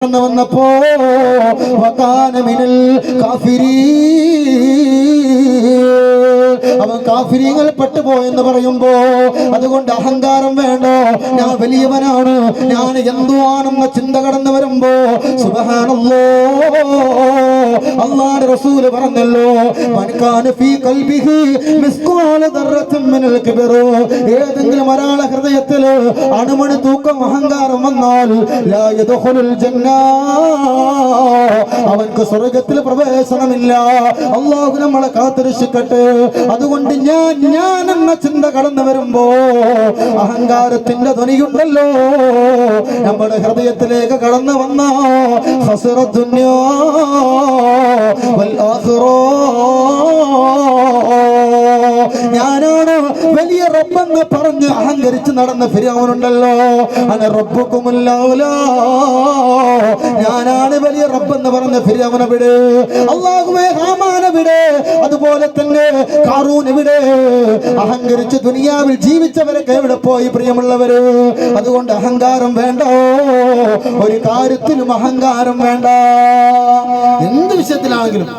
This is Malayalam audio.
വന്നപ്പോ അവൻ കാഫിരീങ്ങൾ പെട്ടുപോയെന്ന് പറയുമ്പോ അതുകൊണ്ട് അഹങ്കാരം വേണ്ടോ, ഞാൻ വലിയവനാണ്, ഞാൻ എന്തോ ആണെന്ന ചിന്ത കടന്നു വരുമ്പോ സുബ്ഹാനല്ലാഹ് അല്ലാഹുവിന്റെ റസൂൽ പറഞ്ഞല്ലോ, ഏതെങ്കിലും ഒരാളെ ഹൃദയത്തിൽ അണുമണി തൂക്കം അഹങ്കാരം വന്നാൽ ലാ യദ്ഖുലുൽ ജന്ന, അവൻക്ക് സ്വർഗ്ഗത്തിൽ പ്രവേശനമില്ല. അല്ലാഹു നമ്മളെ കാത്തുരക്ഷിക്കട്ടെ. അതുകൊണ്ട് ഞാൻ എന്ന ചിന്ത കടന്നു വരുമ്പോ അഹങ്കാരത്തിന്റെ ധ്വനിയുണ്ടല്ലോ നമ്മുടെ ഹൃദയത്തിലേക്ക് കടന്നു വന്ന ഖസറത് ദുനിയാ വൽ ആഖിറ, ഞാനാണ് വലിയ റബ്ബെന്ന് പറഞ്ഞ് അഹങ്കരിച്ച് നടന്ന ഫിർഔനുണ്ടല്ലോ, അന റബ്ബുകുമുൽ ഔലാ, ഞാനാണ് വലിയ റബ്ബെന്ന് പറഞ്ഞ ഫിർഔൻ എവിടെ? അല്ലാഹുവേ ഹാമാൻ എവിടെ? അതുപോലെ തന്നെ ഖാറൂൻ എവിടെ? അഹങ്കരിച്ച് ദുനിയാവിൽ ജീവിച്ചവരൊക്കെ എവിടെ പോയി പ്രിയമുള്ളവര്? അതുകൊണ്ട് അഹങ്കാരം വേണ്ട, ഒരു കാര്യത്തിലും അഹങ്കാരം വേണ്ട, എന്ത് വിഷയത്തിലാണെങ്കിലും.